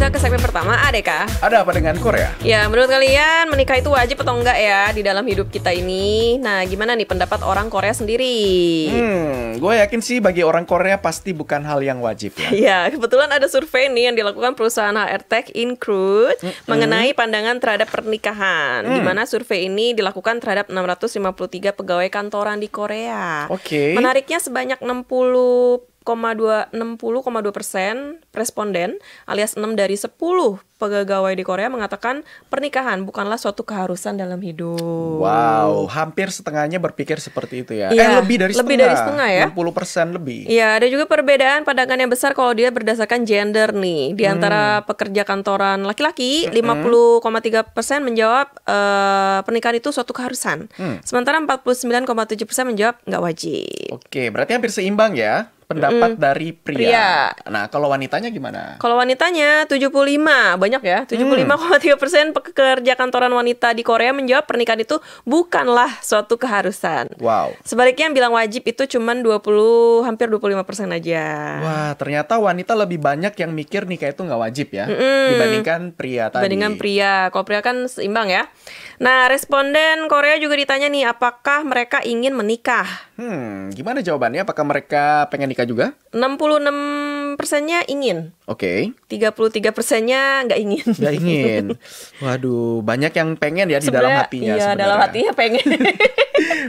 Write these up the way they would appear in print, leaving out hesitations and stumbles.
kita ke segmen pertama, Adeka. Ada apa dengan Korea? Ya, menurut kalian menikah itu wajib atau enggak ya di dalam hidup kita ini? Nah, gimana nih pendapat orang Korea sendiri? Gue yakin sih bagi orang Korea pasti bukan hal yang wajib ya. Ya, kebetulan ada survei nih yang dilakukan perusahaan HR Tech Incrude mengenai pandangan terhadap pernikahan. Di mana survei ini dilakukan terhadap 653 pegawai kantoran di Korea. Oke. Menariknya sebanyak 60,2% responden alias 6 dari 10 pegawai di Korea mengatakan pernikahan bukanlah suatu keharusan dalam hidup. Wow, hampir setengahnya berpikir seperti itu ya. Iya, Lebih dari lebih dari setengah ya. 60% lebih. Iya, ada juga perbedaan pandangan yang besar kalau dia berdasarkan gender nih. Di antara pekerja kantoran laki-laki, 50,3% menjawab pernikahan itu suatu keharusan. Sementara 49,7% menjawab nggak wajib. Oke, berarti hampir seimbang ya pendapat dari pria. Nah, kalau wanitanya gimana? Kalau wanitanya 75, banyak ya. 75,3% pekerja kantoran wanita di Korea menjawab pernikahan itu bukanlah suatu keharusan. Wow. Sebaliknya yang bilang wajib itu cuman hampir 25% aja. Wah, ternyata wanita lebih banyak yang mikir nikah itu nggak wajib ya dibandingkan pria tadi. Dibandingkan pria. Kalau pria kan seimbang ya. Nah, responden Korea juga ditanya nih, apakah mereka ingin menikah? Gimana jawabannya? Apakah mereka pengen nikah juga? 66%-nya ingin. Oke. 33%-nya nggak ingin. Nggak ingin. Waduh, banyak yang pengen ya di dalam hatinya iya, sebenarnya. dalam hatinya pengen.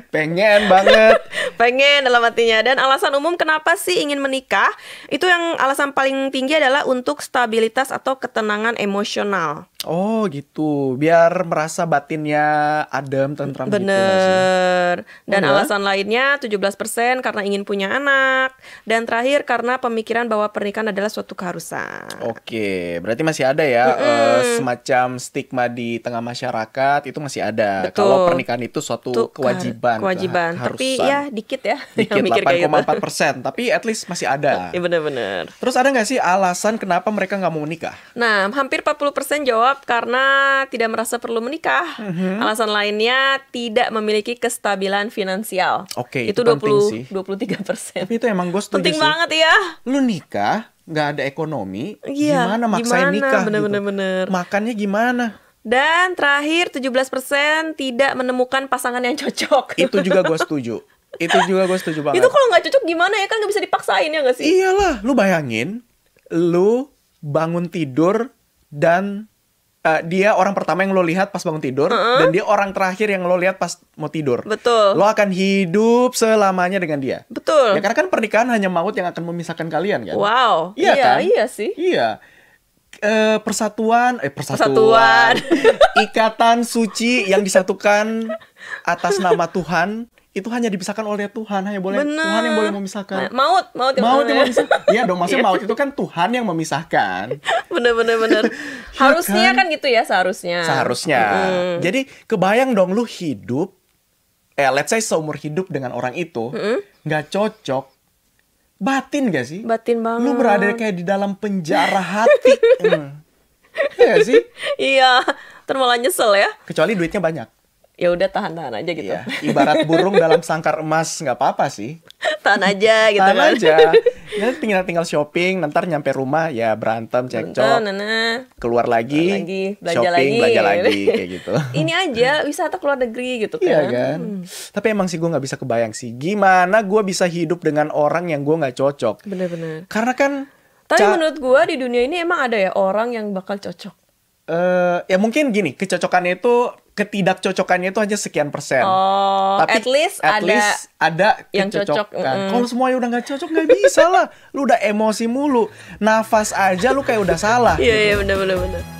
Pengen banget. Pengen dalam hatinya. Dan alasan umum kenapa sih ingin menikah, itu yang alasan paling tinggi adalah untuk stabilitas atau ketenangan emosional. Oh gitu, biar merasa batinnya adem, tentram gitu. Bener. Dan Oh, ya? alasan lainnya 17% karena ingin punya anak. Dan terakhir karena pemikiran bahwa pernikahan adalah suatu keharusan. Oke, berarti masih ada ya semacam stigma di tengah masyarakat itu masih ada. Betul. Kalau pernikahan itu suatu Itu kewajiban. kewajiban. Tapi ya dikit ya Dikit, yang mikir kayak gitu. 8,4%, tapi at least masih ada. Iya bener-bener. Terus ada nggak sih alasan kenapa mereka nggak mau menikah? Nah, hampir 40% jawab karena tidak merasa perlu menikah. Alasan lainnya tidak memiliki kestabilan finansial. Oke, itu itu penting sih. 23%. Tapi itu emang gue setuju Penting sih. banget ya. Lu nikah, nggak ada ekonomi, Iya, gimana maksain gimana? nikah Bener-bener, gitu? bener. Makannya gimana? Dan terakhir 17% tidak menemukan pasangan yang cocok. Itu juga gue setuju. Itu juga gue setuju banget. Itu kalau nggak cocok gimana ya, kan nggak bisa dipaksain ya nggak sih? Iyalah, lu bayangin, lu bangun tidur dan dia orang pertama yang lo lihat pas bangun tidur, dan dia orang terakhir yang lo lihat pas mau tidur. Betul. Lo akan hidup selamanya dengan dia. Betul. Ya karena kan pernikahan hanya maut yang akan memisahkan kalian kan. Wow. Iya kan? Iya sih. Iya. Persatuan. Ikatan suci yang disatukan atas nama Tuhan itu hanya dipisahkan oleh Tuhan, hanya boleh Bener. Tuhan yang boleh memisahkan. Maut yang Maut yang mana? memisahkan. Iya dong, maksudnya maut itu kan Tuhan yang memisahkan. Bener. Harusnya kan gitu ya, seharusnya. Seharusnya. Jadi kebayang dong lu hidup, let's say seumur hidup dengan orang itu, nggak cocok. Batin gak sih? Batin banget. Lu berada kayak di dalam penjara hati. Iya gak sih? Iya, ntar malah nyesel ya. Kecuali duitnya banyak. Ya udah tahan aja gitu. Iya. Ibarat burung dalam sangkar emas, nggak apa-apa sih. Tahan aja gitu Tahan kan. aja. Ya, tinggal shopping, ntar nyampe rumah ya berantem, cekcok. Keluar lagi, belanja shopping, lagi. belanja lagi, kayak gitu. Ini aja wisata keluar negeri gitu kan. Iya kan. Tapi emang sih gue nggak bisa kebayang sih gimana gue bisa hidup dengan orang yang gue nggak cocok. Bener. Karena kan Tapi menurut gue di dunia ini emang ada ya orang yang bakal cocok. ya mungkin gini, ketidakcocokannya itu hanya sekian persen. Oh, Tapi at least ada yang cocok. kecocokan. Kalau semuanya udah nggak cocok nggak bisa lah. Lu udah emosi mulu, nafas aja lu kayak udah salah. Iya bener.